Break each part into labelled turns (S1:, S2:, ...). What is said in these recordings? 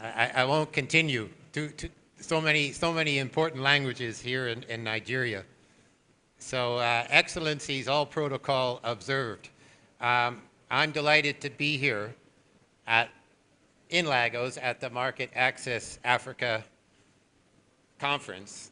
S1: I won't continue to so many important languages here in Nigeria. So excellencies, all protocol observed. I'm delighted to be here in Lagos at the Market Access Africa Conference,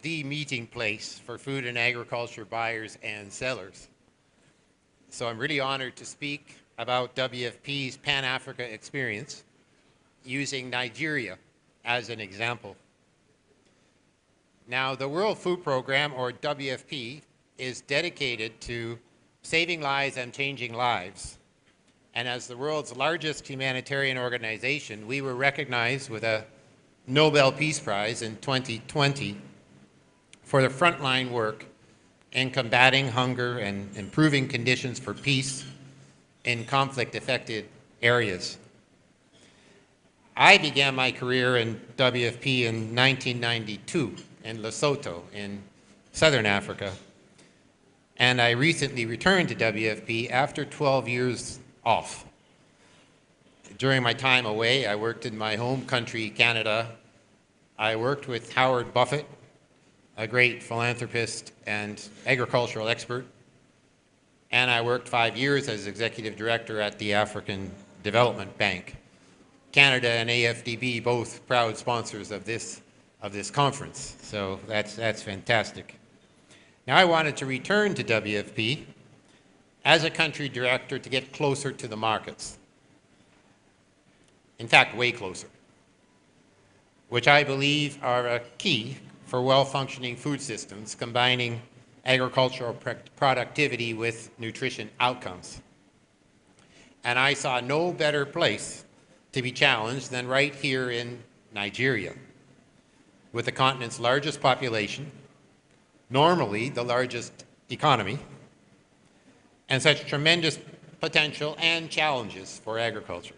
S1: the meeting place for food and agriculture buyers and sellers. So I'm really honored to speak about WFP's Pan-Africa experience using Nigeria as an example. Now, the World Food Program, or WFP, is dedicated to saving lives and changing lives. And as the world's largest humanitarian organization, we were recognized with a Nobel Peace Prize in 2020 for the frontline work in combating hunger and improving conditions for peace in conflict-affected areas. I began my career in WFP in 1992 in Lesotho in Southern Africa, and I recently returned to WFP after 12 years off. During my time away, I worked in my home country, Canada. I worked with Howard Buffett, a great philanthropist and agricultural expert, and I worked 5 years as executive director at the African Development Bank. Canada and AFDB, both proud sponsors of this conference, so that's fantastic. Now I wanted to return to WFP as a country director to get closer to the markets. In fact, way closer, which I believe are a key for well-functioning food systems, combining agricultural productivity with nutrition outcomes. And I saw no better place to be challenged than right here in Nigeria, with the continent's largest population, normally the largest economy, and such tremendous potential and challenges for agriculture.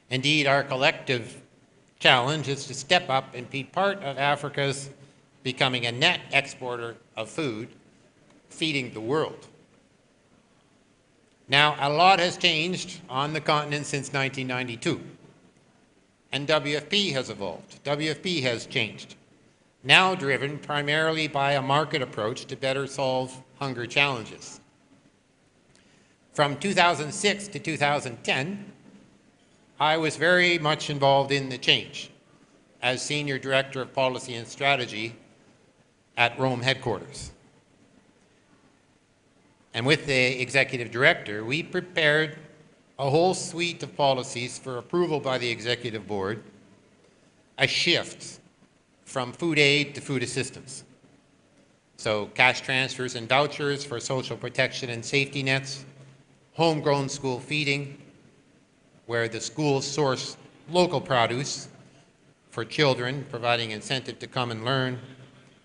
S1: Indeed, our collective challenge is to step up and be part of Africa's becoming a net exporter of food, feeding the world. Now, a lot has changed on the continent since 1992, and WFP has evolved. WFP has changed, now driven primarily by a market approach to better solve hunger challenges. From 2006 to 2010, I was very much involved in the change as Senior Director of Policy and Strategy at Rome headquarters. And with the Executive Director, we prepared a whole suite of policies for approval by the Executive Board, a shift from food aid to food assistance. So cash transfers and vouchers for social protection and safety nets, homegrown school feeding, where the schools source local produce for children, providing incentive to come and learn,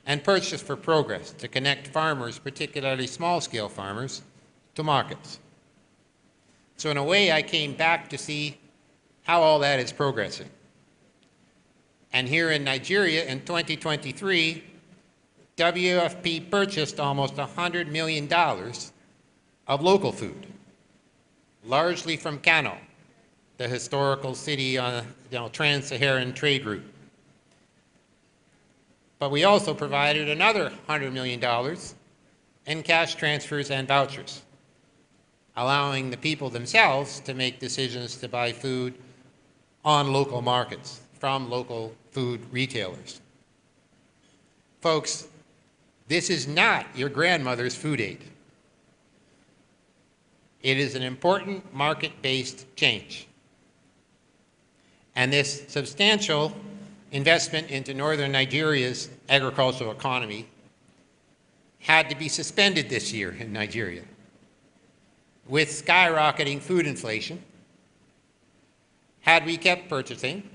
S1: and Purchase for Progress to connect farmers, particularly small-scale farmers, to markets. So in a way, I came back to see how all that is progressing. And here in Nigeria in 2023, WFP purchased almost $100 million of local food, largely from Kano, the historical city on a trans-Saharan trade route. But we also provided another $100 million in cash transfers and vouchers, allowing the people themselves to make decisions to buy food on local markets from local food retailers. Folks, this is not your grandmother's food aid. It is an important market-based change. And this substantial investment into northern Nigeria's agricultural economy had to be suspended this year in Nigeria. With skyrocketing food inflation, had we kept purchasing,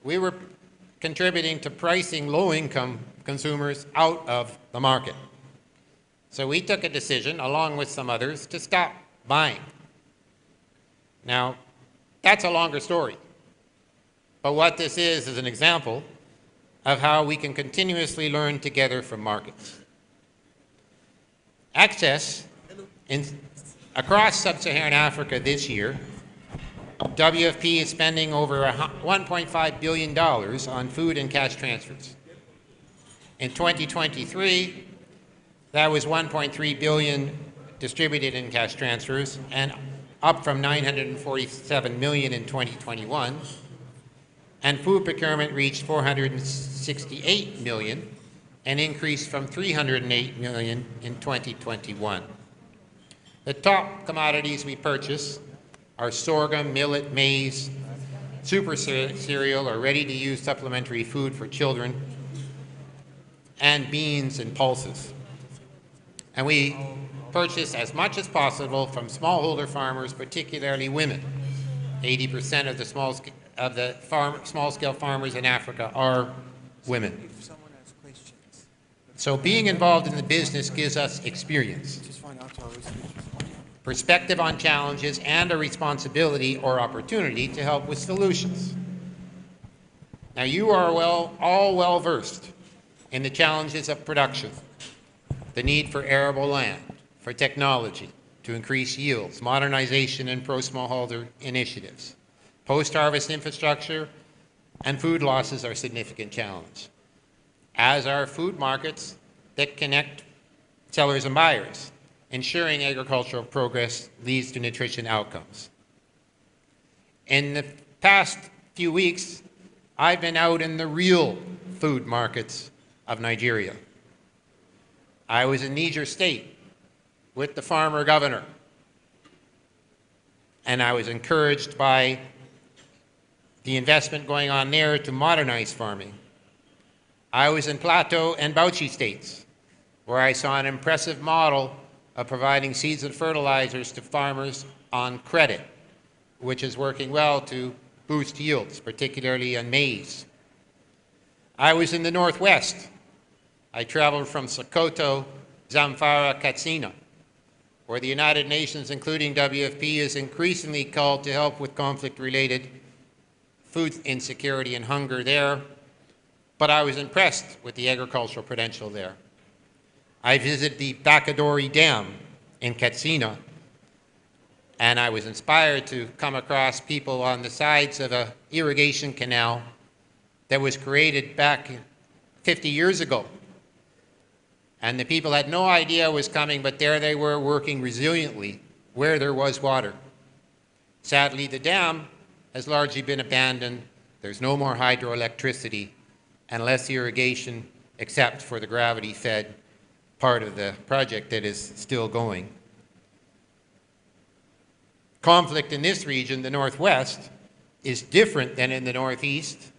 S1: we were contributing to pricing low-income consumers out of the market. So we took a decision, along with some others, to stop buying. Now, that's a longer story. But what this is an example of how we can continuously learn together from markets. Access across sub-Saharan Africa this year WFP is spending over $1.5 billion on food and cash transfers. In 2023, that was $1.3 billion distributed in cash transfers, and up from $947 million in 2021. And food procurement reached $468 million, an increase from $308 million in 2021. The top commodities we purchase are sorghum, millet, maize, super cereal, or ready-to-use supplementary food for children, and beans and pulses. And we purchase as much as possible from smallholder farmers, particularly women. 80% of the small-scale farmers in Africa are women. So being involved in the business gives us experience, perspective on challenges, and a responsibility or opportunity to help with solutions. Now, you are all well versed in the challenges of production, the need for arable land, for technology to increase yields, modernization and pro-smallholder initiatives. Post-harvest infrastructure and food losses are a significant challenge, as are food markets that connect sellers and buyers, ensuring agricultural progress leads to nutrition outcomes. In the past few weeks, I've been out in the real food markets of Nigeria. I was in Niger State with the farmer governor, and I was encouraged by the investment going on there to modernize farming. I was in Plateau and Bauchi states, where I saw an impressive model of providing seeds and fertilizers to farmers on credit, which is working well to boost yields, particularly on maize. I was in the Northwest. I traveled from Sokoto, Zamfara, Katsina, where the United Nations, including WFP, is increasingly called to help with conflict-related food insecurity and hunger there. But I was impressed with the agricultural potential there. I visited the Bakadori Dam in Katsina, and I was inspired to come across people on the sides of an irrigation canal that was created back 50 years ago. And the people had no idea it was coming, but there they were working resiliently where there was water. Sadly, the dam has largely been abandoned. There's no more hydroelectricity and less irrigation except for the gravity-fed part of the project that is still going. Conflict in this region, the Northwest, is different than in the Northeast,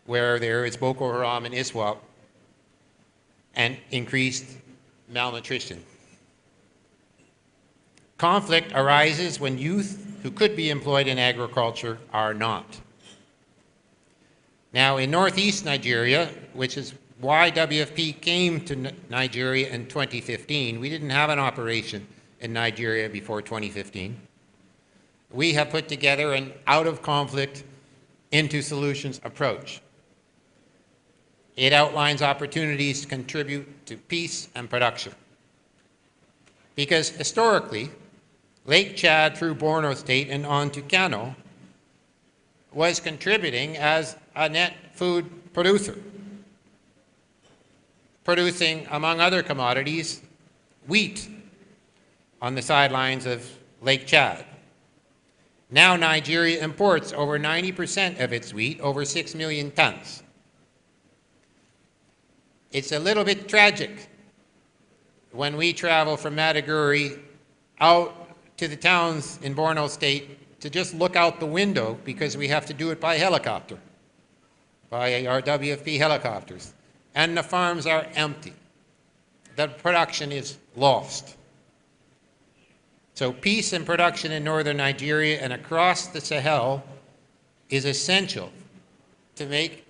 S1: where there is Boko Haram and ISWAP, and increased malnutrition. Conflict arises when youth who could be employed in agriculture are not. Now, in northeast Nigeria, which is why WFP came to Nigeria in 2015, we didn't have an operation in Nigeria before 2015. We have put together an out-of-conflict, into-solutions approach. It outlines opportunities to contribute to peace and production. Because historically, Lake Chad through Borno State and on to Kano was contributing as a net food producer, producing, among other commodities, wheat on the sidelines of Lake Chad. Now Nigeria imports over 90% of its wheat, over 6 million tons. It's a little bit tragic when we travel from Maiduguri out to the towns in Borno State to just look out the window because we have to do it by helicopter, by our WFP helicopters. And the farms are empty. The production is lost. So peace and production in northern Nigeria and across the Sahel is essential to make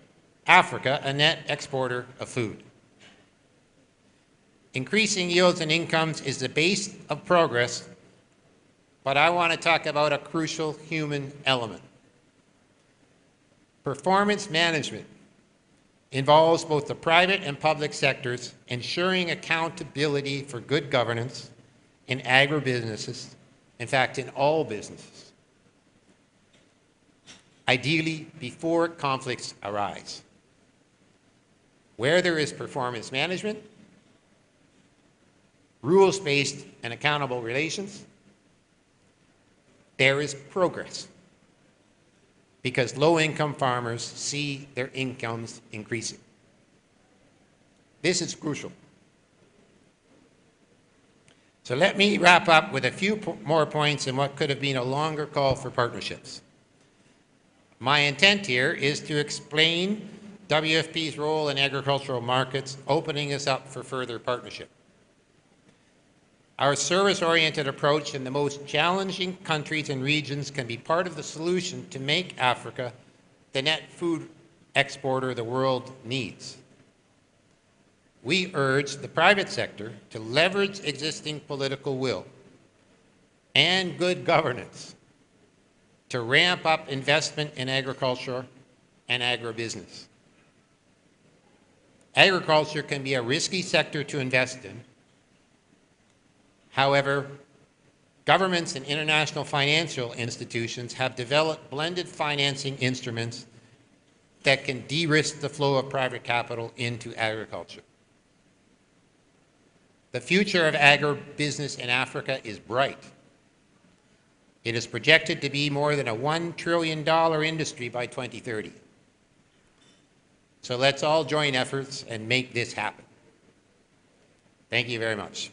S1: Africa a net exporter of food. Increasing yields and incomes is the base of progress, but I want to talk about a crucial human element. Performance management involves both the private and public sectors ensuring accountability for good governance in agribusinesses, in fact, in all businesses. ideally before conflicts arise. Where there is performance management, rules-based and accountable relations, there is progress, because low-income farmers see their incomes increasing. This is crucial. So let me wrap up with a few more points in what could have been a longer call for partnerships. My intent here is to explain WFP's role in agricultural markets, opening us up for further partnership. Our service-oriented approach in the most challenging countries and regions can be part of the solution to make Africa the net food exporter the world needs. We urge the private sector to leverage existing political will and good governance to ramp up investment in agriculture and agribusiness. Agriculture can be a risky sector to invest in. However, governments and international financial institutions have developed blended financing instruments that can de-risk the flow of private capital into agriculture. The future of agribusiness in Africa is bright. It is projected to be more than a $1 trillion industry by 2030. So let's all join efforts and make this happen. Thank you very much.